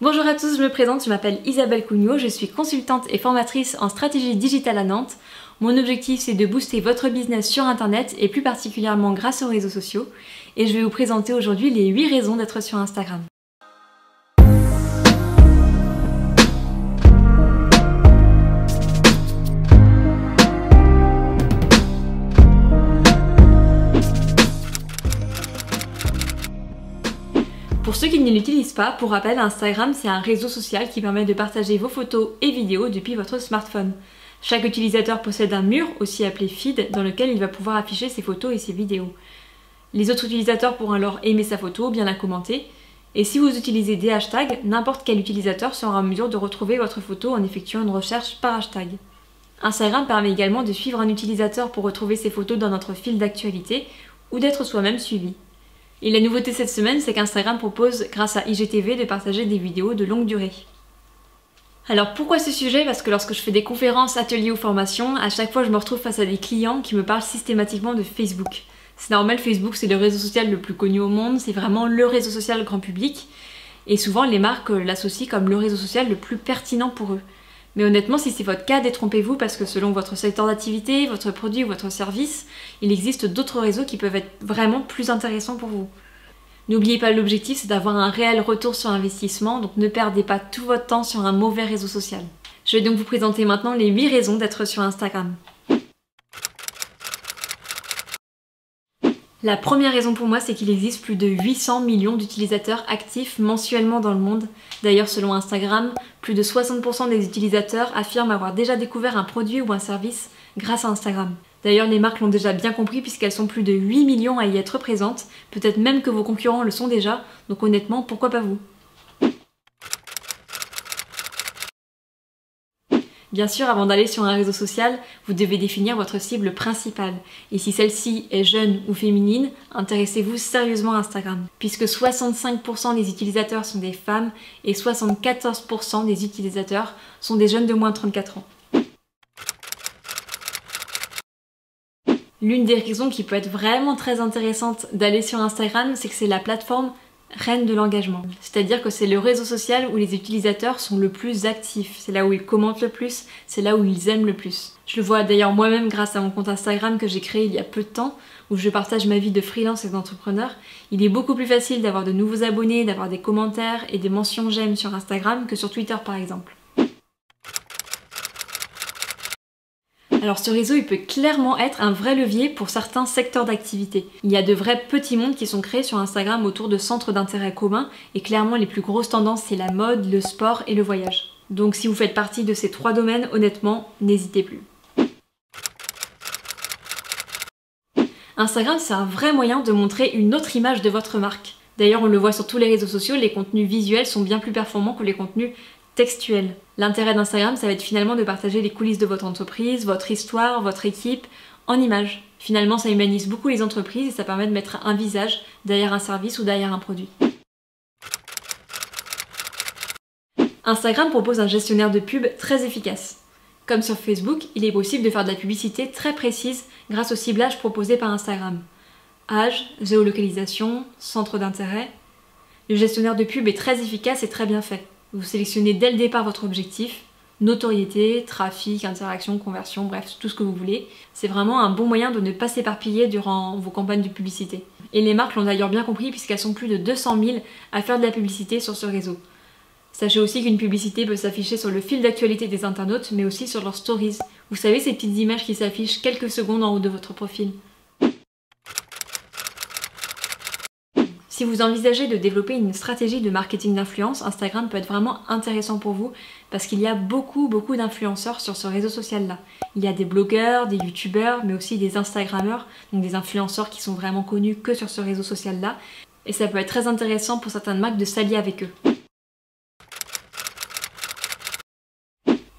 Bonjour à tous, je me présente, je m'appelle Isabelle Cugnot, je suis consultante et formatrice en stratégie digitale à Nantes. Mon objectif c'est de booster votre business sur internet et plus particulièrement grâce aux réseaux sociaux. Et je vais vous présenter aujourd'hui les 8 raisons d'être sur Instagram. Pour ceux qui ne l'utilisent pas, pour rappel, Instagram c'est un réseau social qui permet de partager vos photos et vidéos depuis votre smartphone. Chaque utilisateur possède un mur, aussi appelé feed, dans lequel il va pouvoir afficher ses photos et ses vidéos. Les autres utilisateurs pourront alors aimer sa photo, bien la commenter, et si vous utilisez des hashtags, n'importe quel utilisateur sera en mesure de retrouver votre photo en effectuant une recherche par hashtag. Instagram permet également de suivre un utilisateur pour retrouver ses photos dans notre fil d'actualité ou d'être soi-même suivi. Et la nouveauté cette semaine, c'est qu'Instagram propose, grâce à IGTV, de partager des vidéos de longue durée. Alors pourquoi ce sujet? Parce que lorsque je fais des conférences, ateliers ou formations, à chaque fois je me retrouve face à des clients qui me parlent systématiquement de Facebook. C'est normal, Facebook c'est le réseau social le plus connu au monde, c'est vraiment le réseau social grand public, et souvent les marques l'associent comme le réseau social le plus pertinent pour eux. Mais honnêtement, si c'est votre cas, détrompez-vous parce que selon votre secteur d'activité, votre produit ou votre service, il existe d'autres réseaux qui peuvent être vraiment plus intéressants pour vous. N'oubliez pas, l'objectif c'est d'avoir un réel retour sur investissement, donc ne perdez pas tout votre temps sur un mauvais réseau social. Je vais donc vous présenter maintenant les 8 raisons d'être sur Instagram. La première raison pour moi, c'est qu'il existe plus de 800 millions d'utilisateurs actifs mensuellement dans le monde. D'ailleurs, selon Instagram, plus de 60% des utilisateurs affirment avoir déjà découvert un produit ou un service grâce à Instagram. D'ailleurs, les marques l'ont déjà bien compris puisqu'elles sont plus de 8 millions à y être présentes, peut-être même que vos concurrents le sont déjà, donc honnêtement, pourquoi pas vous? Bien sûr, avant d'aller sur un réseau social, vous devez définir votre cible principale. Et si celle-ci est jeune ou féminine, intéressez-vous sérieusement à Instagram, puisque 65% des utilisateurs sont des femmes et 74% des utilisateurs sont des jeunes de moins de 34 ans. L'une des raisons qui peut être vraiment très intéressante d'aller sur Instagram, c'est que c'est la plateforme reine de l'engagement. C'est-à-dire que c'est le réseau social où les utilisateurs sont le plus actifs. C'est là où ils commentent le plus, c'est là où ils aiment le plus. Je le vois d'ailleurs moi-même grâce à mon compte Instagram que j'ai créé il y a peu de temps, où je partage ma vie de freelance et d'entrepreneur. Il est beaucoup plus facile d'avoir de nouveaux abonnés, d'avoir des commentaires et des mentions j'aime sur Instagram que sur Twitter par exemple. Alors ce réseau il peut clairement être un vrai levier pour certains secteurs d'activité. Il y a de vrais petits mondes qui sont créés sur Instagram autour de centres d'intérêt communs et clairement les plus grosses tendances c'est la mode, le sport et le voyage. Donc si vous faites partie de ces 3 domaines, honnêtement, n'hésitez plus. Instagram c'est un vrai moyen de montrer une autre image de votre marque. D'ailleurs on le voit sur tous les réseaux sociaux, les contenus visuels sont bien plus performants que les contenus textuel. L'intérêt d'Instagram, ça va être finalement de partager les coulisses de votre entreprise, votre histoire, votre équipe, en images. Finalement, ça humanise beaucoup les entreprises et ça permet de mettre un visage derrière un service ou derrière un produit. Instagram propose un gestionnaire de pub très efficace. Comme sur Facebook, il est possible de faire de la publicité très précise grâce au ciblage proposé par Instagram. Âge, géolocalisation, centre d'intérêt. Le gestionnaire de pub est très efficace et très bien fait. Vous sélectionnez dès le départ votre objectif, notoriété, trafic, interaction, conversion, bref, tout ce que vous voulez. C'est vraiment un bon moyen de ne pas s'éparpiller durant vos campagnes de publicité. Et les marques l'ont d'ailleurs bien compris puisqu'elles sont plus de 200 000 à faire de la publicité sur ce réseau. Sachez aussi qu'une publicité peut s'afficher sur le fil d'actualité des internautes, mais aussi sur leurs stories. Vous savez, ces petites images qui s'affichent quelques secondes en haut de votre profil. Si vous envisagez de développer une stratégie de marketing d'influence, Instagram peut être vraiment intéressant pour vous parce qu'il y a beaucoup d'influenceurs sur ce réseau social-là. Il y a des blogueurs, des youtubeurs, mais aussi des instagrammeurs, donc des influenceurs qui sont vraiment connus que sur ce réseau social-là. Et ça peut être très intéressant pour certaines marques de s'allier avec eux.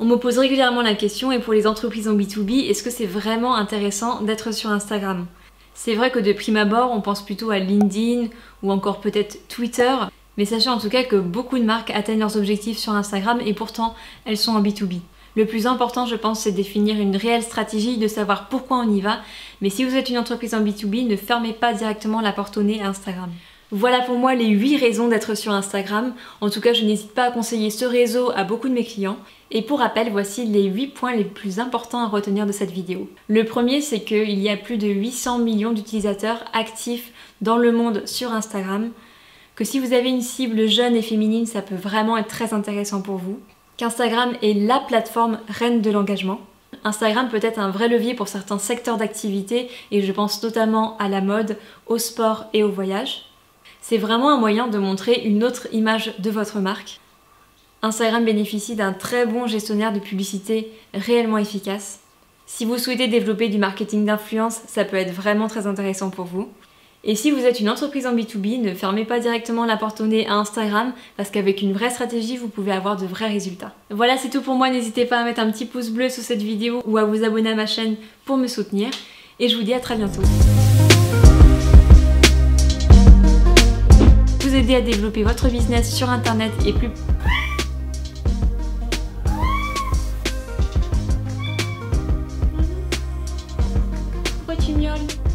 On me pose régulièrement la question, et pour les entreprises en B2B, est-ce que c'est vraiment intéressant d'être sur Instagram ? C'est vrai que de prime abord, on pense plutôt à LinkedIn ou encore peut-être Twitter, mais sachez en tout cas que beaucoup de marques atteignent leurs objectifs sur Instagram et pourtant elles sont en B2B. Le plus important, je pense, c'est de définir une réelle stratégie, de savoir pourquoi on y va, mais si vous êtes une entreprise en B2B, ne fermez pas directement la porte au nez à Instagram. Voilà pour moi les 8 raisons d'être sur Instagram. En tout cas, je n'hésite pas à conseiller ce réseau à beaucoup de mes clients. Et pour rappel, voici les 8 points les plus importants à retenir de cette vidéo. Le premier, c'est qu'il y a plus de 800 millions d'utilisateurs actifs dans le monde sur Instagram. Que si vous avez une cible jeune et féminine, ça peut vraiment être très intéressant pour vous. Qu'Instagram est la plateforme reine de l'engagement. Instagram peut être un vrai levier pour certains secteurs d'activité et je pense notamment à la mode, au sport et au voyage. C'est vraiment un moyen de montrer une autre image de votre marque. Instagram bénéficie d'un très bon gestionnaire de publicité réellement efficace. Si vous souhaitez développer du marketing d'influence, ça peut être vraiment très intéressant pour vous. Et si vous êtes une entreprise en B2B, ne fermez pas directement la porte au nez à Instagram parce qu'avec une vraie stratégie, vous pouvez avoir de vrais résultats. Voilà, c'est tout pour moi. N'hésitez pas à mettre un petit pouce bleu sous cette vidéo ou à vous abonner à ma chaîne pour me soutenir. Et je vous dis à très bientôt. Vous aider à développer votre business sur internet et plus... Pourquoi tu miaules ?